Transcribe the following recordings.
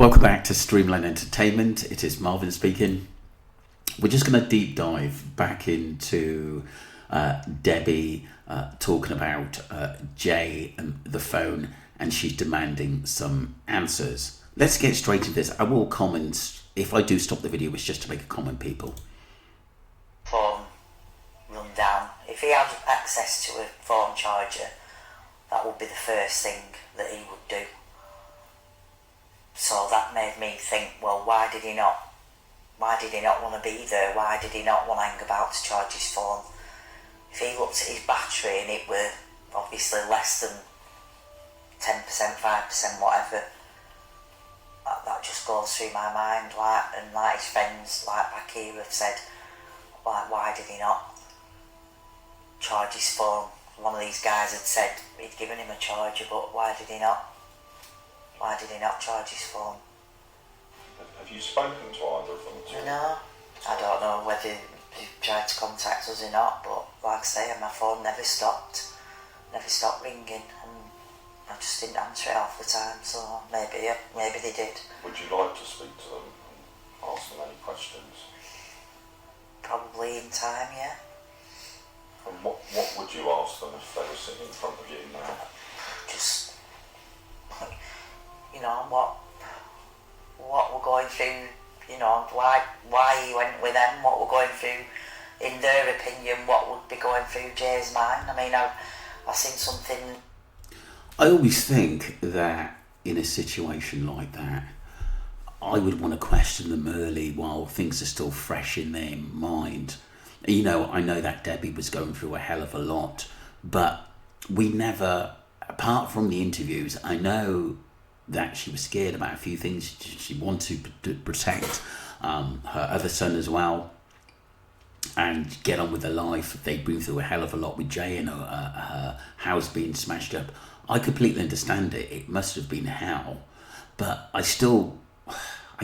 Welcome back to Streamline Entertainment. It is Marvin speaking. We're just going to deep dive back into Debbie talking about Jay and the phone, and she's demanding some answers. Let's get straight into this. I will comment. If I do stop the video, it's just to make a comment, people. Phone run down. If he had access to a phone charger, that would be the first thing that he would do. So that made me think, well, why did he not want to be there? Why did he not want to hang about to charge his phone? If he looked at his battery and it were obviously less than 10%, 5%, whatever, that just goes through my mind. And like his friends like back here have said, why did he not charge his phone? One of these guys had said he'd given him a charger, but why did he not charge his phone? Have you spoken to either of them? No, I don't know whether he tried to contact us or not, but like I say, my phone never stopped ringing, and I just didn't answer it half the time, so maybe they did. Would you like to speak to them and ask them any questions? Probably in time, yeah. And what would you ask them if they were sitting in front of you now? Just, what we're going through, why he went with them, what we're going through, in their opinion, what would be going through Jay's mind. I mean, I've seen something. I always think that in a situation like that, I would want to question them early while things are still fresh in their mind. I know that Debbie was going through a hell of a lot, but we never, apart from the interviews, I know that she was scared about a few things. She wanted to protect her other son as well and get on with her life. They'd been through a hell of a lot with Jay and her house being smashed up. I completely understand it. It must have been hell. But I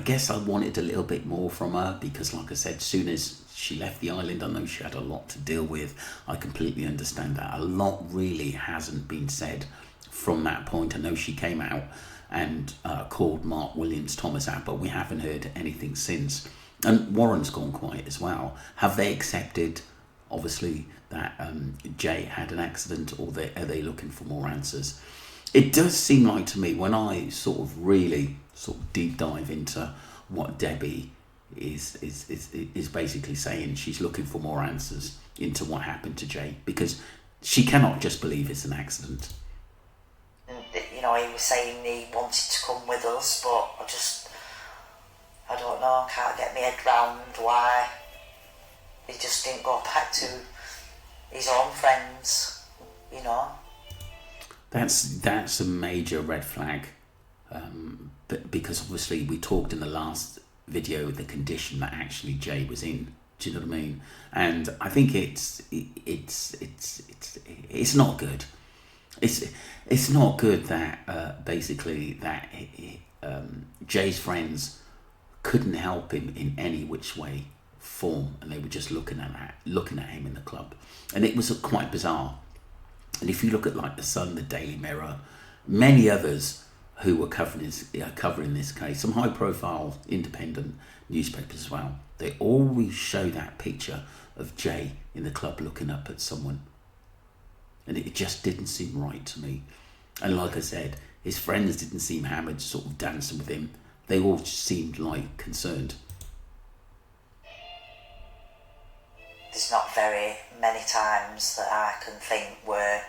guess I wanted a little bit more from her because, like I said, soon as she left the island, I know she had a lot to deal with. I completely understand that. A lot really hasn't been said from that point. I know she came out and called Mark Williams-Thomas out, but we haven't heard anything since. And Warren's gone quiet as well. Have they accepted, obviously, that Jay had an accident, or are they looking for more answers? It does seem like to me, when I really deep dive into what Debbie is basically saying, she's looking for more answers into what happened to Jay, because she cannot just believe it's an accident. He was saying he wanted to come with us, but I don't know, I can't get my head round why he just didn't go back to his own friends, That's a major red flag, but because obviously we talked in the last video the condition that actually Jay was in. Do you know what I mean? And I think it's not good. It's not good that basically that Jay's friends couldn't help him in any which way, form, and they were just looking at him in the club, and it was quite bizarre. And if you look at like the Sun, the Daily Mirror, many others who were covering this case, some high-profile independent newspapers as well, they always show that picture of Jay in the club looking up at someone. And it just didn't seem right to me. And like I said, his friends didn't seem hammered, dancing with him. They all seemed like concerned. There's not very many times that I can think where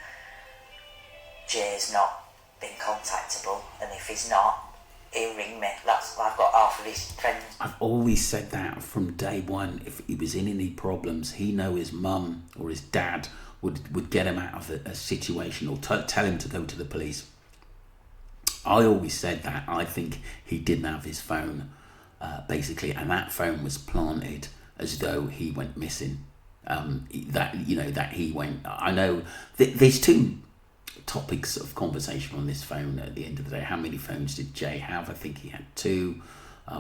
Jay's not been contactable, and if he's not, he'll ring me. I've got half of his friends. I've always said that from day one. If he was in any problems, he know his mum or his dad would get him out of a situation, or tell him to go to the police. I always said that. I think he didn't have his phone, basically, and that phone was planted as though he went missing. That he went. I know there's two topics of conversation on this phone at the end of the day. How many phones did Jay have? I think he had two.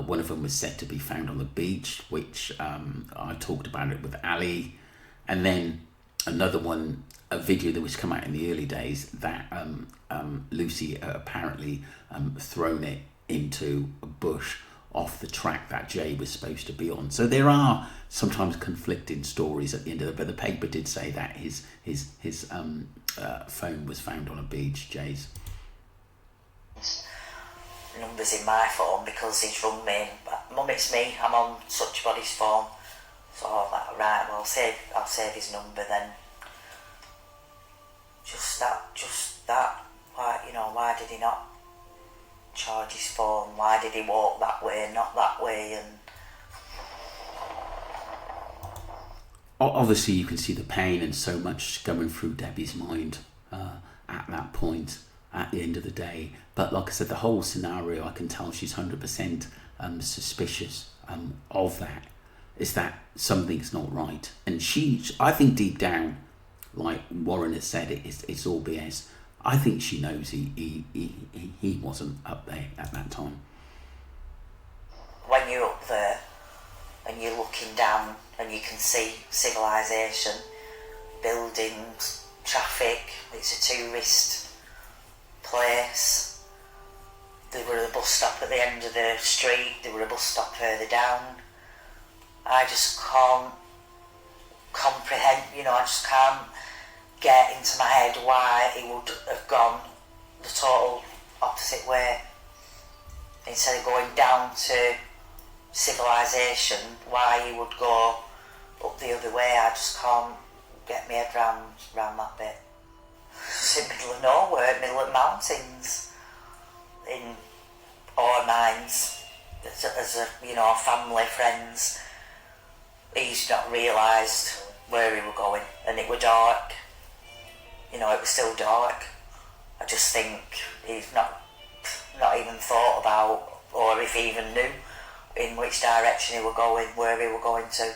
One of them was said to be found on the beach, which I talked about it with Ali, and then another one, a video that was come out in the early days that Lucy apparently thrown it into bush off the track that Jay was supposed to be on. So there are sometimes conflicting stories at the end of it, but the paper did say that his phone was found on a beach, Jay's. Numbers in my phone because he's rung me. Mum, it's me. I'm on such body's phone. So I'm like, right, well, I'll save his number then. Just that. Why, why did he not charge his phone? Why did he walk that way, not that way? And obviously, you can see the pain and so much going through Debbie's mind at that point. At the end of the day, but like I said, the whole scenario, I can tell she's 100% suspicious of that. Is that something's not right, and I think deep down, like Warren has said, it's all BS. I think she knows he wasn't up there at that time. When you're up there and you're looking down and you can see civilization, buildings, traffic, it's a tourist place. There were a bus stop at the end of the street, there were a bus stop further down. I just can't comprehend, I just can't get into my head why he would have gone the total opposite way. Instead of going down to civilization, why he would go up the other way. I just can't get my head round that bit. It's in the middle of nowhere, middle of mountains, in our minds, as a family, friends. He's not realised where he were going, and it were dark. It was still dark. I just think he's not even thought about, or if he even knew in which direction he were going, where he were going to.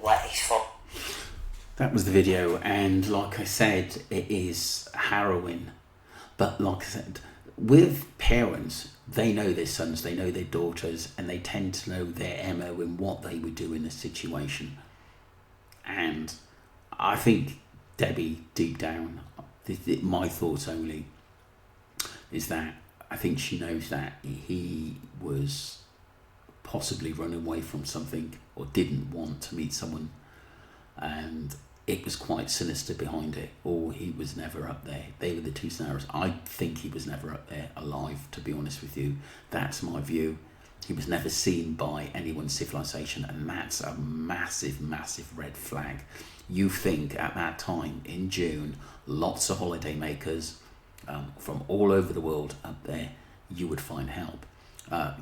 Wet his foot. That was the video, and like I said, it is harrowing. But like I said, with parents, they know their sons, they know their daughters, and they tend to know their MO and what they would do in a situation. And I think Debbie, deep down, my thoughts only, is that I think she knows that he was possibly running away from something or didn't want to meet someone, and it was quite sinister behind it, or he was never up there. They were the two scenarios. I think he was never up there alive, to be honest with you. That's my view. He was never seen by anyone's civilization, and that's a massive, massive red flag. You think at that time in June, lots of holiday makers from all over the world up there, you would find help.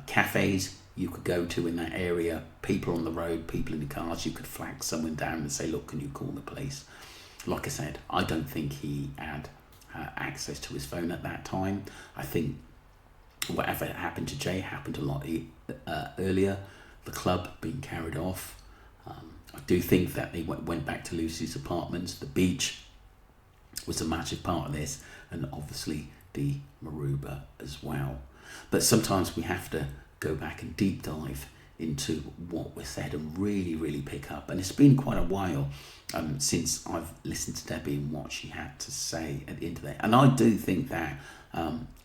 Cafes you could go to in that area, people on the road, people in the cars, you could flag someone down and say, look, can you call the police? Like I said, I don't think he had access to his phone at that time. I think whatever happened to Jay happened a lot earlier, the club being carried off. I do think that they went back to Lucy's apartments. The beach was a massive part of this, and obviously the Maruba as well. But sometimes we have to go back and deep dive into what was said and really, really pick up. And it's been quite a while since I've listened to Debbie and what she had to say at the end of that. And I do think that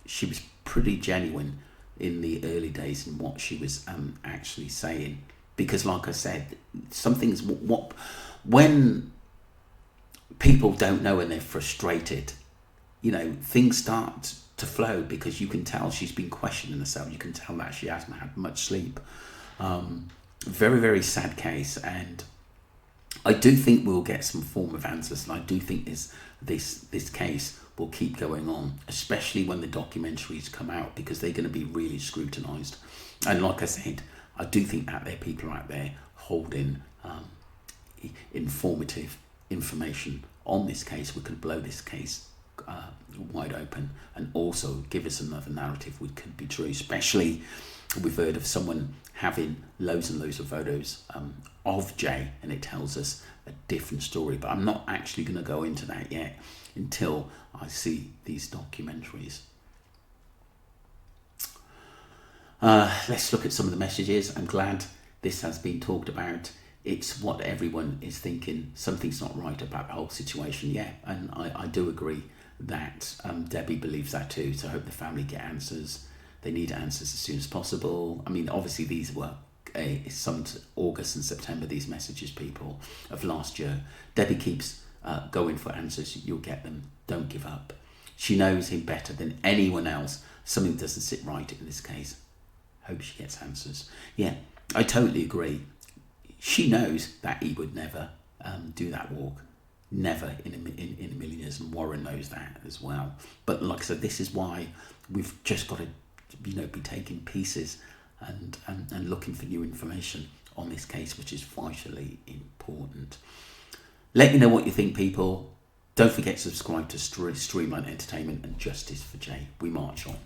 she was pretty genuine in the early days in what she was actually saying. Because like I said, something's when people don't know and they're frustrated, things start to flow, because you can tell she's been questioning herself. You can tell that she hasn't had much sleep. Very, very sad case, and I do think we'll get some form of answers, and I do think this case will keep going on, especially when the documentaries come out, because they're going to be really scrutinised. And like I said, I do think that there are people out there holding informative information on this case. We could blow this case wide open and also give us another narrative which could be true. Especially, we've heard of someone having loads and loads of photos of Jay, and it tells us a different story. But I'm not actually going to go into that yet until I see these documentaries. Let's look at some of the messages. I'm glad this has been talked about. It's what everyone is thinking. Something's not right about the whole situation. Yeah, and I do agree that Debbie believes that too. So I hope the family get answers. They need answers as soon as possible. I mean, obviously these were some August and September, these messages, people, of last year. Debbie keeps going for answers. You'll get them. Don't give up. She knows him better than anyone else. Something doesn't sit right in this case. Hope she gets answers. Yeah, I totally agree. She knows that he would never do that walk. Never in a million years, and Warren knows that as well. But like I said, this is why we've just got to, be taking pieces and looking for new information on this case, which is vitally important. Let me know what you think, people. Don't forget to subscribe to Streamline Entertainment and Justice for Jay. We march on.